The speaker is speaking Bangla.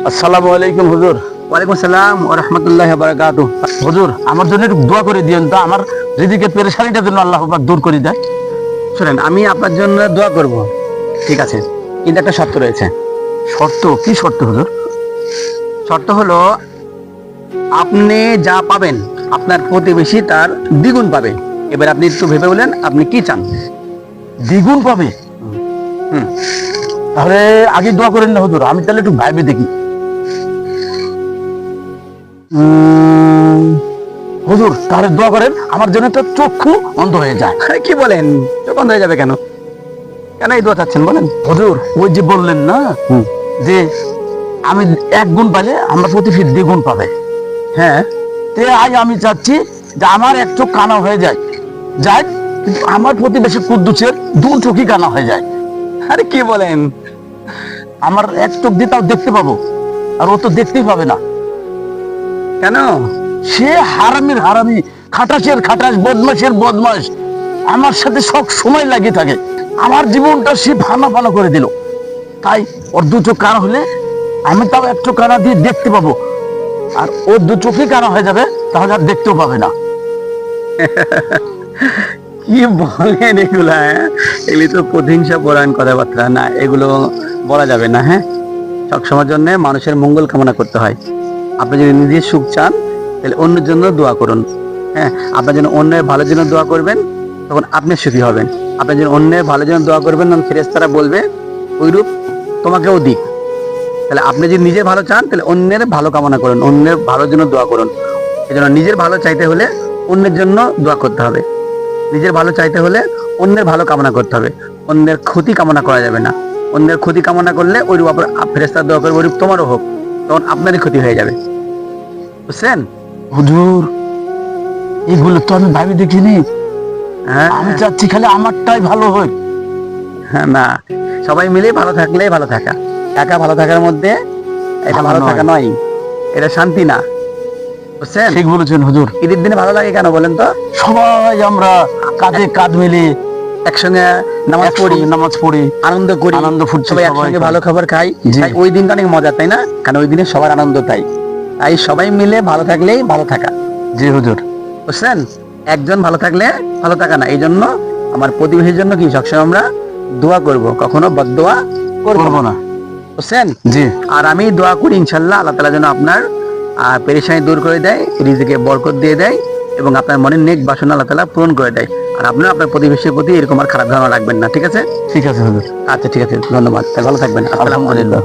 আসসালামু আলাইকুম হুজুর। ওয়ালাইকুম আসসালাম ওয়া রাহমাতুল্লাহি ওয়া বারাকাতুহু। হুজুর, আমার জন্য একটু দোয়া করে দিয়েন তো, আমার রিজিকের পেরেশানিটা যেন আল্লাহ পাক দূর করে দেয়। শুনেন, আমি আপনার জন্য দোয়া করব, ঠিক আছে, কিন্তু একটা শর্ত রয়েছে। শর্ত? কি শর্ত হুজুর? শর্ত হলো, আপনি যা পাবেন আপনার প্রতিবেশী তার দ্বিগুণ পাবে। এবার আপনি একটু ভেবে বলেন আপনি কি চান। দ্বিগুণ পাবে? হুম। তাহলে আগে দোয়া করেন না হুজুর, আমি তাহলে একটু ভাইবে দেখি। হুজুর, তাহলে দোয়া করেন আমার জন্য একটা চক্ষু অন্ধ হয়ে যায়। আরে কি বলেন, চোখ বন্ধ হয়ে যাবে কেন? কেন এই দোয়া চাচ্ছেন বলেন? হুজুর, ওই যে বললেন না যে আমি এক গুণ পাইলে আমার প্রতিবেশী দ্বিগুণ পাবে। হ্যাঁ, তে আজ আমি চাচ্ছি যে আমার এক চোখ কানা হয়ে যায়, কিন্তু আমার প্রতিবেশী কুদ্দুসের দু চোখই কানা হয়ে যায়। আরে কি বলেন? আমার এক চোখ দিয়ে তাও দেখতে পাবো, আর ও তো দেখতেই পাবে না। কেন? সে হারামির হারামি, খাটাসের খাটাস, বদমাসের বদমাস, আমার সাথে সব সময় লাগিয়ে থাকে। আমার জীবনটা সে ফানা ফানা করে দিল। তাই ওর দু চোখ কানা হলে আমি তাও এক চোখ কানা দিয়ে দেখতে পাবো, আর ওর দু চোখই কানা হয়ে যাবে, তাহলে আর দেখতেও পাবে না। কি বলেন এগুলা? হ্যাঁ, এগুলি তো প্রতিহিংসা পরায়ণ কথাবার্তা না, এগুলো বলা যাবে না। হ্যাঁ, সবসময়ের জন্য মানুষের মঙ্গল কামনা করতে হয়। আপনি যদি নিজের সুখ চান তাহলে অন্যের জন্য দোয়া করুন। হ্যাঁ, আপনার জন্য অন্যের ভালোর জন্য দোয়া করবেন, তখন আপনি সুখী হবেন। আপনার জন্য অন্যের ভালোর জন্য দোয়া করবেন, তখন ফেরেশতারা বলবে ওইরূপ তোমাকেও দিক। তাহলে আপনি যদি নিজে ভালো চান তাহলে অন্যের ভালো কামনা করুন, অন্যের ভালোর জন্য দোয়া করুন। এই জন্য নিজের ভালো চাইতে হলে অন্যের জন্য দোয়া করতে হবে। নিজের ভালো চাইতে হলে অন্যের ভালো কামনা করতে হবে, অন্যের ক্ষতি কামনা করা যাবে না। অন্যের ক্ষতি কামনা করলে ওইরূপ ফেরেশতারা দোয়া করবে ওইরূপ তোমারও হোক, তখন আপনারই ক্ষতি হয়ে যাবে। বুঝছেন? হুজুর, এগুলো তো আমি ভাবি দেখিনি। হ্যাঁ, আমি চাচ্ছি খালি আমারটাই ভালো হয়। হ্যাঁ, না, সবাই মিলে ভালো থাকলেই ভালো থাকা। একা ভালো থাকার মধ্যে এটা ভালো ভালো নয়। থাকা নয়, এটা শান্তি না। বুঝছেন? ঠিক বলেছেন হুজুর। ঈদের দিনে ভালো লাগে কেন বলেন তো? সবাই আমরা কাঁধে কাঁধ মিলিয়ে একসঙ্গে নামাজ পড়ি, নামাজ পড়ি, আনন্দ করি, আনন্দ ফুর্তি সবাই সবাই একসঙ্গে খাই। ভালো খাবার খাই। জি। তাই ওই দিনটা অনেক মজা, তাই না? কারণ ওই দিনে সবার আনন্দ। তাই সবাই মিলে ভালো থাকলেই ভালো থাকা। জি হুজুর। বুঝছেন? একজন ভালো থাকলে ভালো থাকা না। এই জন্য আমার প্রতিবেশীর জন্য কি সবসময় আমরা দোয়া করব, কখনো বদদোয়া করবো করবো না। না। বুঝছেন? জি। আর আমি দোয়া করি ইনশাল্লাহ আল্লাহ তাআলা যেন আপনার পেরেশানি দূর করে দেয়, রিজিকে বরকত দিয়ে দেয়, এবং আপনার মনের নেক বাসনা আল্লাহ তাআলা পূরণ করে দেয়। আর আপনিও আপনার প্রতিবেশীর প্রতি এরকম আর খারাপ ধারণা রাখবেন না, ঠিক আছে? ঠিক আছে হুজুর। আচ্ছা, ঠিক আছে, ধন্যবাদ। ভালো থাকবেন। আসসালামু আলাইকুম। আলহামদুলিল্লাহ।